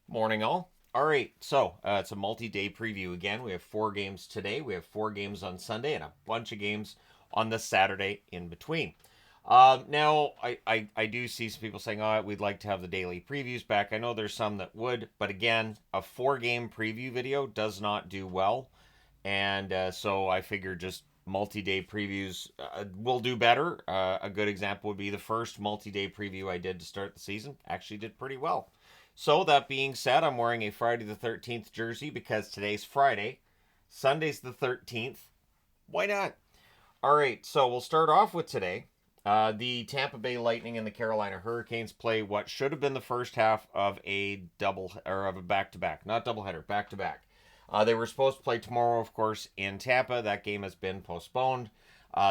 Morning, all. All right, so it's a multi-day preview again. We have 4 games today. We have 4 games on Sunday and a bunch of games on the Saturday in between. Now, I do see some people saying, oh, we'd like to have the daily previews back. I know there's some that would, but again, a 4 game preview video does not do well. And so I figured just multi-day previews will do better. A good example would be the first multi-day preview I did to start the season. Actually did pretty well. So that being said, I'm wearing a Friday the 13th jersey because today's Friday. Sunday's the 13th. Why not? All right, so we'll start off with today. The Tampa Bay Lightning and the Carolina Hurricanes play what should have been the first half of a double or of a back-to-back, not doubleheader, back-to-back. They were supposed to play tomorrow, of course, in Tampa. That game has been postponed.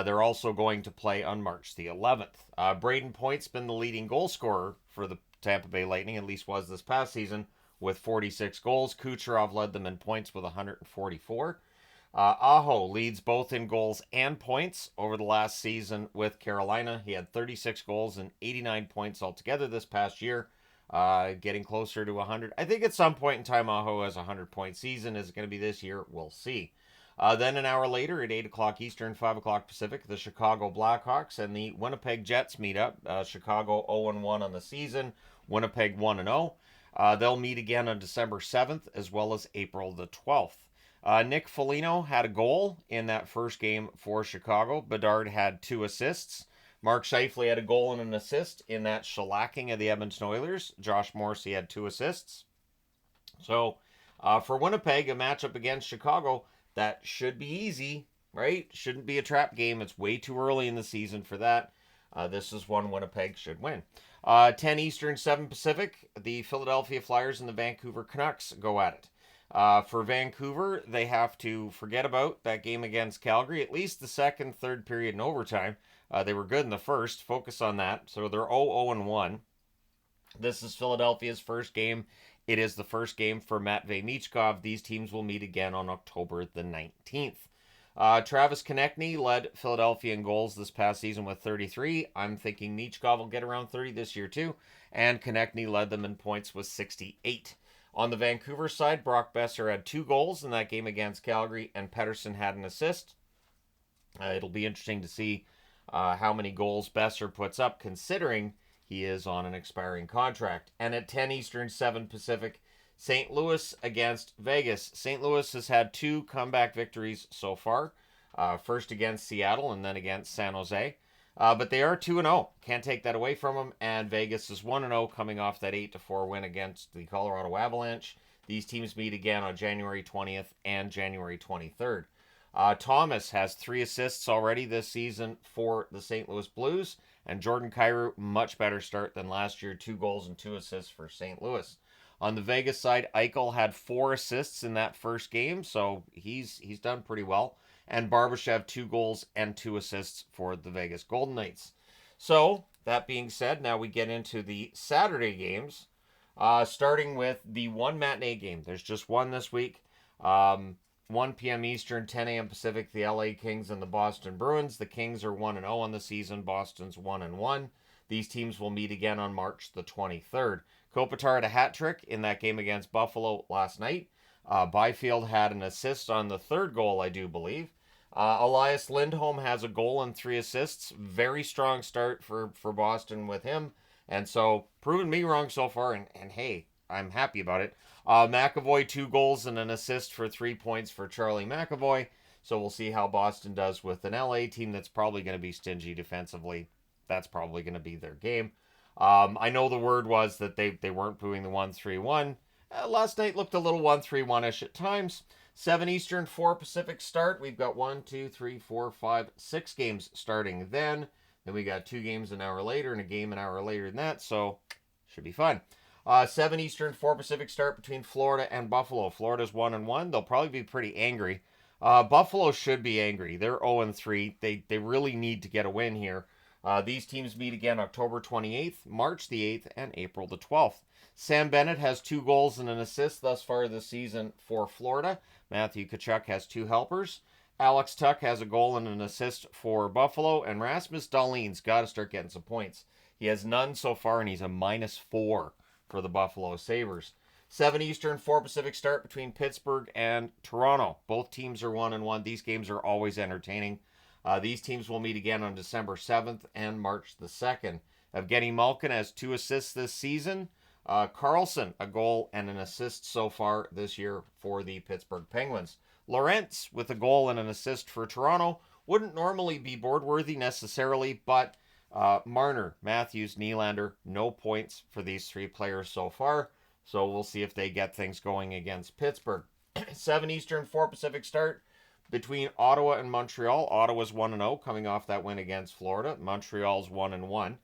They're also going to play on March the 11th. Braden Point's been the leading goal scorer for the Tampa Bay Lightning, at least was this past season, with 46 goals. Kucherov led them in points with 144. Aho leads both in goals and points over the last season with Carolina. He had 36 goals and 89 points altogether this past year, getting closer to 100. I think at some point in time, Aho has a 100-point season. Is it going to be this year? We'll see. Then an hour later at 8 o'clock Eastern, 5 o'clock Pacific, the Chicago Blackhawks and the Winnipeg Jets meet up. Chicago 0-1 on the season, Winnipeg 1-0. They'll meet again on December 7th as well as April the 12th. Nick Foligno had a goal in that first game for Chicago. Bedard had 2 assists. Mark Scheifele had a goal and an assist in that shellacking of the Edmonton Oilers. Josh Morrissey had 2 assists. So for Winnipeg, a matchup against Chicago, that should be easy, right? Shouldn't be a trap game. It's way too early in the season for that. This is one Winnipeg should win. 10 Eastern, 7 Pacific, the Philadelphia Flyers and the Vancouver Canucks go at it. For Vancouver, they have to forget about that game against Calgary, at least the second, third period, and overtime. They were good in the first. Focus on that. So they're 0-1. This is Philadelphia's first game. It is the first game for Matvei Michkov. These teams will meet again on October the 19th. Travis Konechny led Philadelphia in goals this past season with 33. I'm thinking Michkov will get around 30 this year too. And Konechny led them in points with 68. On the Vancouver side, Brock Besser had 2 goals in that game against Calgary, and Pettersson had an assist. It'll be interesting to see how many goals Besser puts up, considering he is on an expiring contract. And at 10 Eastern, 7 Pacific, St. Louis against Vegas. St. Louis has had 2 comeback victories so far. First against Seattle and then against San Jose. But they are 2-0. Can't take that away from them. And Vegas is 1-0 coming off that 8-4 win against the Colorado Avalanche. These teams meet again on January 20th and January 23rd. Thomas has 3 assists already this season for the St. Louis Blues. And Jordan Kyrou, much better start than last year. 2 goals and 2 assists for St. Louis. On the Vegas side, Eichel had 4 assists in that first game, so he's done pretty well. And Barbashev 2 goals and 2 assists for the Vegas Golden Knights. So that being said, now we get into the Saturday games, starting with the one matinee game. There's just one this week. 1 p.m. Eastern, 10 a.m. Pacific, the LA Kings and the Boston Bruins. The Kings are 1-0 on the season. Boston's 1-1. These teams will meet again on March the 23rd. Kopitar had a hat trick in that game against Buffalo last night. Byfield had an assist on the third goal, I do believe. Elias Lindholm has a goal and 3 assists. Very strong start for Boston with him. And so, proven me wrong so far, and hey, I'm happy about it. McAvoy, 2 goals and an assist for 3 points for Charlie McAvoy. So we'll see how Boston does with an LA team that's probably going to be stingy defensively. That's probably going to be their game. I know the word was that they weren't booing the 1-3-1. Last night looked a little 1-3-1-ish at times. 7 Eastern, 4 Pacific start. We've got 1, 2, 3, 4, 5, 6 games starting then. Then we got 2 games an hour later and a game an hour later than that. So should be fun. 7 Eastern, 4 Pacific start between Florida and Buffalo. Florida's 1-1. They'll probably be pretty angry. Buffalo should be angry. They're 0-3. They really need to get a win here. These teams meet again October 28th, March the 8th, and April the 12th. Sam Bennett has 2 goals and an assist thus far this season for Florida. Matthew Tkachuk has 2 helpers. Alex Tuck has a goal and an assist for Buffalo. And Rasmus Dahlin's got to start getting some points. He has none so far, and he's a -4 for the Buffalo Sabres. 7 Eastern, 4 Pacific start between Pittsburgh and Toronto. Both teams are 1-1. These games are always entertaining. These teams will meet again on December 7th and March the 2nd. Evgeny Malkin has 2 assists this season. Carlson, a goal and an assist so far this year for the Pittsburgh Penguins. Lorentz with a goal and an assist for Toronto. Wouldn't normally be board worthy necessarily, but Marner, Matthews, Nylander, no points for these 3 players so far. So we'll see if they get things going against Pittsburgh. 7 Eastern, 4 Pacific start between Ottawa and Montreal. Ottawa's 1-0 coming off that win against Florida. Montreal's 1-1.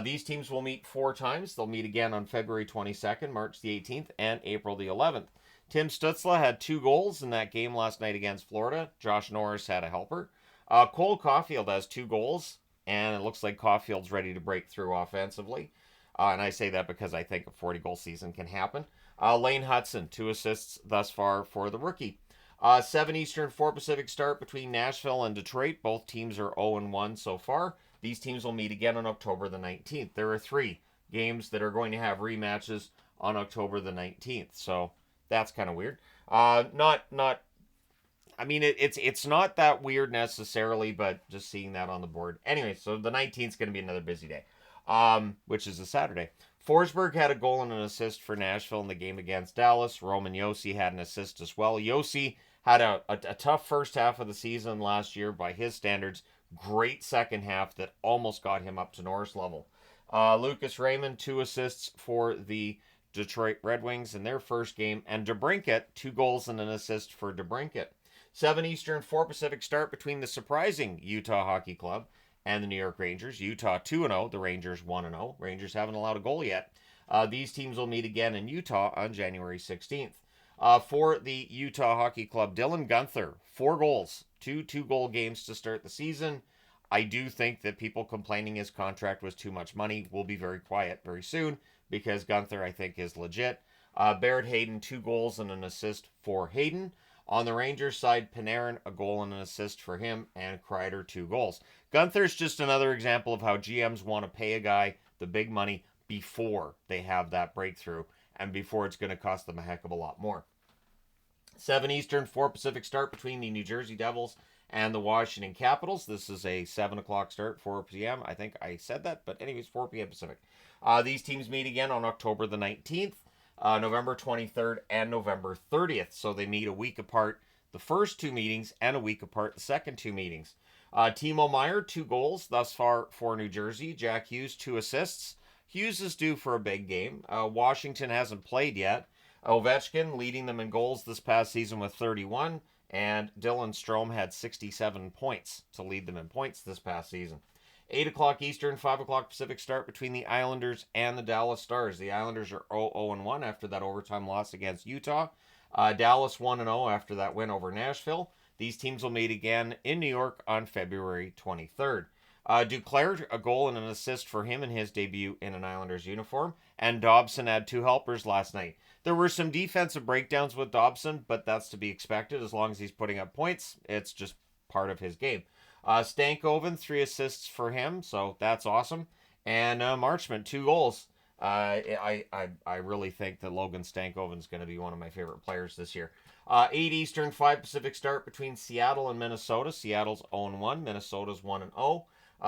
These teams will meet 4 times. They'll meet again on February 22nd, March the 18th, and April the 11th. Tim Stützle had 2 goals in that game last night against Florida. Josh Norris had a helper. Cole Caulfield has 2 goals, and it looks like Caulfield's ready to break through offensively. And I say that because I think a 40-goal season can happen. Lane Hudson, 2 assists thus far for the rookie. 7 Eastern, 4 Pacific start between Nashville and Detroit. Both teams are 0-1 so far. These teams will meet again on October the 19th. There are 3 games that are going to have rematches on October the 19th. So that's kind of weird. I mean, it's not that weird necessarily, but just seeing that on the board. Anyway, so the 19th is going to be another busy day, which is a Saturday. Forsberg had a goal and an assist for Nashville in the game against Dallas. Roman Josi had an assist as well. Josi had a tough first half of the season last year by his standards. Great second half that almost got him up to Norris level. Lucas Raymond, 2 assists for the Detroit Red Wings in their first game. And DeBrincat, 2 goals and an assist for DeBrincat. 7 Eastern, 4 Pacific start between the surprising Utah Hockey Club and the New York Rangers. Utah 2-0, the Rangers 1-0. Rangers haven't allowed a goal yet. These teams will meet again in Utah on January 16th. For the Utah Hockey Club, Dylan Guenther, 4 goals, 2 2-goal games to start the season. I do think that people complaining his contract was too much money will be very quiet very soon because Guenther, I think, is legit. Barrett Hayden, 2 goals and an assist for Hayden. On the Rangers side, Panarin, a goal and an assist for him, and Kreider, 2 goals. Gunther's just another example of how GMs want to pay a guy the big money before they have that breakthrough and before it's going to cost them a heck of a lot more. 7 Eastern, 4 Pacific start between the New Jersey Devils and the Washington Capitals. This is a 7 o'clock start, 4 p.m. I think I said that, but anyways, 4 p.m. Pacific. These teams meet again on October the 19th. November 23rd and November 30th. So they meet a week apart the first 2 meetings and a week apart the second 2 meetings. Timo Meier, 2 goals thus far for New Jersey. Jack Hughes, 2 assists. Hughes is due for a big game. Washington hasn't played yet. Ovechkin leading them in goals this past season with 31. And Dylan Strome had 67 points to lead them in points this past season. 8 o'clock Eastern, 5 o'clock Pacific start between the Islanders and the Dallas Stars. The Islanders are 0-1 after that overtime loss against Utah. Dallas 1-0 after that win over Nashville. These teams will meet again in New York on February 23rd. Duclair, a goal and an assist for him in his debut in an Islanders uniform. And Dobson had 2 helpers last night. There were some defensive breakdowns with Dobson, but that's to be expected as long as he's putting up points. It's just part of his game. Stankoven, 3 assists for him, so that's awesome. And Marchment, 2 goals. I really think that Logan Stankoven is going to be one of my favorite players this year. 8 Eastern, 5 Pacific start between Seattle and Minnesota. Seattle's 0-1, Minnesota's 1-0.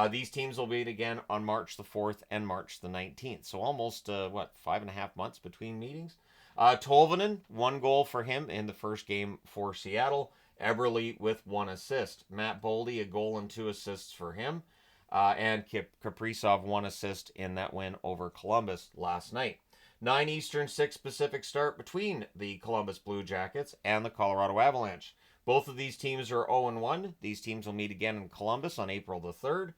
These teams will meet again on March the 4th and March the 19th. So almost, 5.5 months between meetings. Tolvanen, 1 goal for him in the first game for Seattle. Eberle with 1 assist. Matt Boldy, a goal and 2 assists for him. And Kaprizov, 1 assist in that win over Columbus last night. 9 Eastern, 6 Pacific start between the Columbus Blue Jackets and the Colorado Avalanche. Both of these teams are 0-1. These teams will meet again in Columbus on April the 3rd.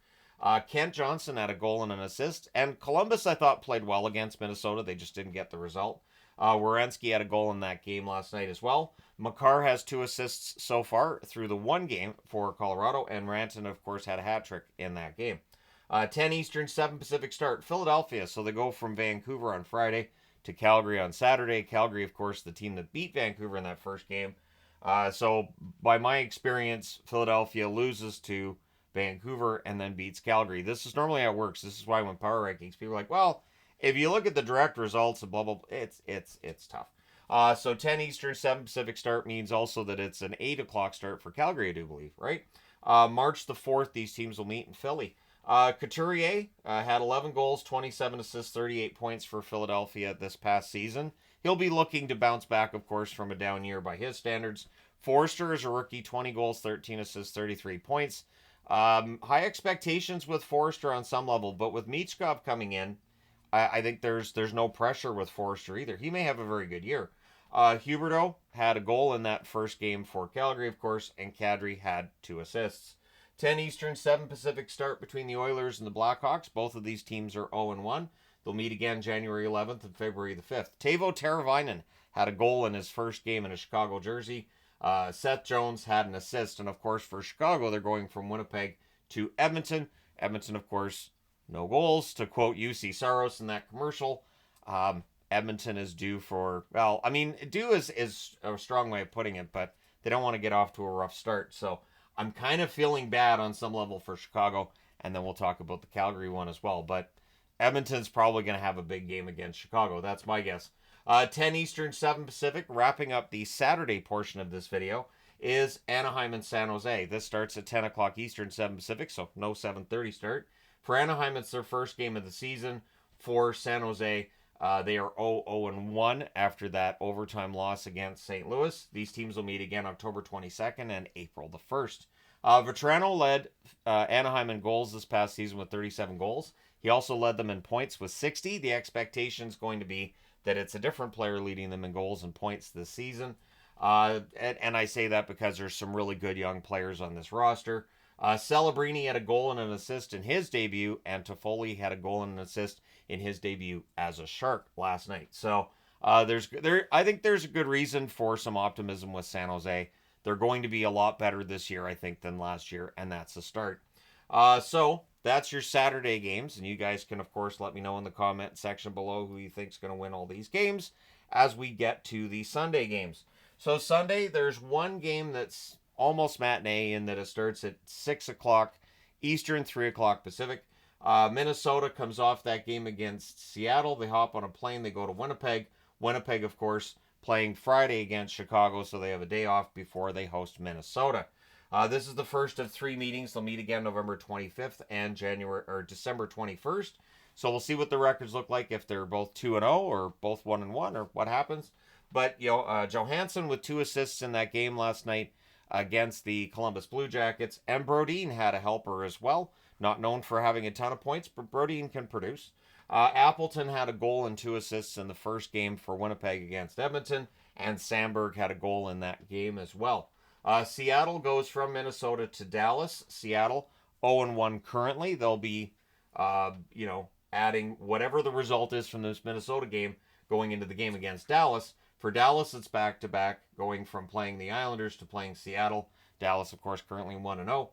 Kent Johnson had a goal and an assist. And Columbus, I thought, played well against Minnesota. They just didn't get the result. Werenski had a goal in that game last night as well. Makar has 2 assists so far through the 1 game for Colorado, and Ranton, of course, had a hat trick in that game. 10 Eastern, 7 Pacific start, Philadelphia. So they go from Vancouver on Friday to Calgary on Saturday. Calgary, of course, the team that beat Vancouver in that first game. So by my experience, Philadelphia loses to Vancouver and then beats Calgary. This is normally how it works. This is why when power rankings, people are like, well, if you look at the direct results and blah, blah, blah, it's tough. So 10 Eastern, 7 Pacific start means also that it's an 8 o'clock start for Calgary, I do believe, right? March the 4th, these teams will meet in Philly. Couturier had 11 goals, 27 assists, 38 points for Philadelphia this past season. He'll be looking to bounce back, of course, from a down year by his standards. Forster is a rookie, 20 goals, 13 assists, 33 points. High expectations with Forster on some level, but with Michkov coming in, I think there's no pressure with Forster either. He may have a very good year. Huberdeau had a goal in that first game for Calgary, of course, and Kadri had 2 assists. 10 Eastern, 7 Pacific start between the Oilers and the Blackhawks. Both of these teams are 0-1. They'll meet again January 11th and February the 5th. Teuvo Teravainen had a goal in his first game in a Chicago jersey. Seth Jones had an assist. And, of course, for Chicago, they're going from Winnipeg to Edmonton. Edmonton, of course, no goals. To quote UC Saros in that commercial, Edmonton is due for, well, I mean, due is a strong way of putting it, but they don't want to get off to a rough start. So I'm kind of feeling bad on some level for Chicago, and then we'll talk about the Calgary one as well. But Edmonton's probably going to have a big game against Chicago. That's my guess. 10 Eastern, 7 Pacific, wrapping up the Saturday portion of this video, is Anaheim and San Jose. This starts at 10 o'clock Eastern, 7 Pacific, so no 7:30 start. For Anaheim, it's their first game of the season. For San Jose, they are 0-1 after that overtime loss against St. Louis. These teams will meet again October 22nd and April the 1st. Vetrano led Anaheim in goals this past season with 37 goals. He also led them in points with 60. The expectation is going to be that it's a different player leading them in goals and points this season. And I say that because there's some really good young players on this roster. Celebrini had a goal and an assist in his debut, and Toffoli had a goal and an assist in his debut as a Shark last night. So I think there's a good reason for some optimism with San Jose. They're going to be a lot better this year, I think, than last year, and that's the start. So that's your Saturday games, and you guys can, of course, let me know in the comment section below who you think's going to win all these games as we get to the Sunday games. So Sunday, there's one game that's almost matinee in that it starts at 6 o'clock Eastern, 3 o'clock Pacific. Minnesota comes off that game against Seattle. They hop on a plane. They go to Winnipeg. Winnipeg, of course, playing Friday against Chicago, so they have a day off before they host Minnesota. This is the first of 3 meetings. They'll meet again November 25th and December 21st. So we'll see what the records look like, if they're both 2-0 or both 1-1 or what happens. But, Johansson with 2 assists in that game last night against the Columbus Blue Jackets. And Brodin had a helper as well. Not known for having a ton of points, but Brodin can produce. Appleton had a goal and 2 assists in the first game for Winnipeg against Edmonton. And Sandberg had a goal in that game as well. Seattle goes from Minnesota to Dallas. Seattle 0-1 currently. They'll be, adding whatever the result is from this Minnesota game going into the game against Dallas. For Dallas, it's back-to-back, going from playing the Islanders to playing Seattle. Dallas, of course, currently 1-0.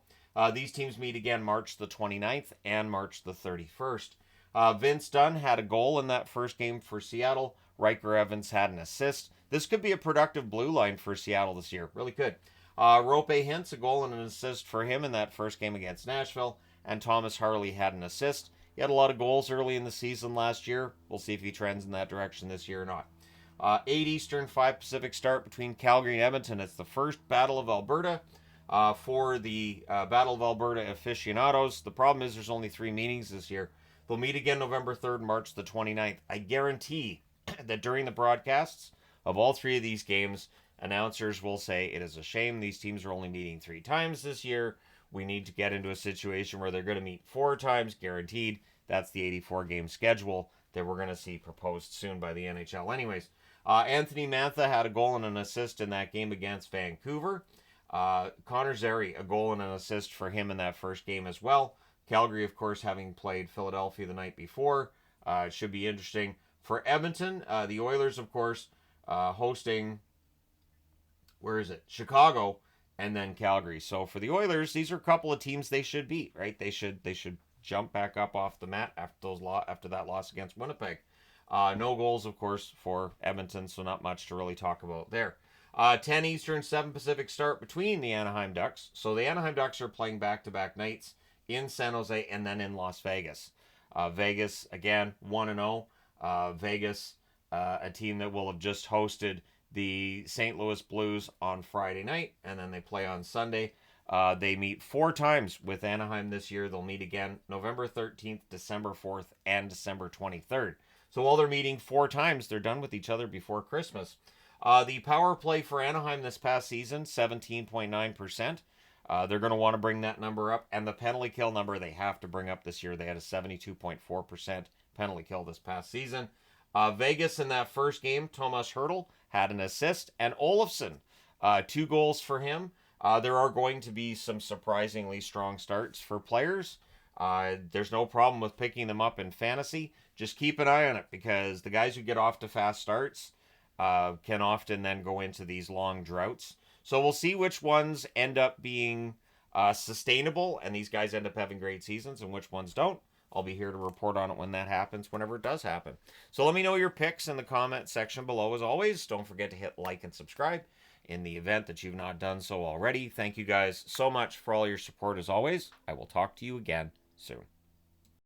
These teams meet again March the 29th and March the 31st. Vince Dunn had a goal in that first game for Seattle. Riker Evans had an assist. This could be a productive blue line for Seattle this year. Really could. Rope Hintz, a goal and an assist for him in that first game against Nashville. And Thomas Harley had an assist. He had a lot of goals early in the season last year. We'll see if he trends in that direction this year or not. 8 Eastern, 5 Pacific start between Calgary and Edmonton. It's the first Battle of Alberta. For the Battle of Alberta aficionados, the problem is there's only 3 meetings this year. They'll meet again November 3rd, March the 29th. I guarantee that during the broadcasts of all 3 of these games, announcers will say, it is a shame these teams are only meeting 3 times this year. We need to get into a situation where they're going to meet 4 times, guaranteed. That's the 84-game schedule that we're going to see proposed soon by the NHL. Anyways, Anthony Mantha had a goal and an assist in that game against Vancouver. Connor Zary, a goal and an assist for him in that first game as well. Calgary, of course, having played Philadelphia the night before. It should be interesting. For Edmonton, the Oilers, of course, hosting, Chicago, and then Calgary. So for the Oilers, these are a couple of teams they should beat, right? They should jump back up off the mat after that loss against Winnipeg. No goals, of course, for Edmonton, so not much to really talk about there. 10 Eastern, 7 Pacific start between the Anaheim Ducks. So the Anaheim Ducks are playing back-to-back nights in San Jose and then in Las Vegas. Vegas, again, 1-0. Vegas a team that will have just hosted the St. Louis Blues on Friday night, and then they play on Sunday. They meet 4 times with Anaheim this year. They'll meet again November 13th, December 4th, and December 23rd. So while they're meeting 4 times, they're done with each other before Christmas. The power play for Anaheim this past season, 17.9%. They're going to want to bring that number up. And the penalty kill number they have to bring up this year. They had a 72.4% penalty kill this past season. Vegas in that first game, Thomas Hertl had an assist. And Olofsson, 2 goals for him. There are going to be some surprisingly strong starts for players. There's no problem with picking them up in fantasy. Just keep an eye on it, because the guys who get off to fast starts can often then go into these long droughts. So we'll see which ones end up being sustainable and these guys end up having great seasons, and which ones don't. I'll be here to report on it when that happens, whenever it does happen. So let me know your picks in the comment section below. As always, don't forget to hit like and subscribe in the event that you've not done so already. Thank you guys so much for all your support as always. I will talk to you again soon.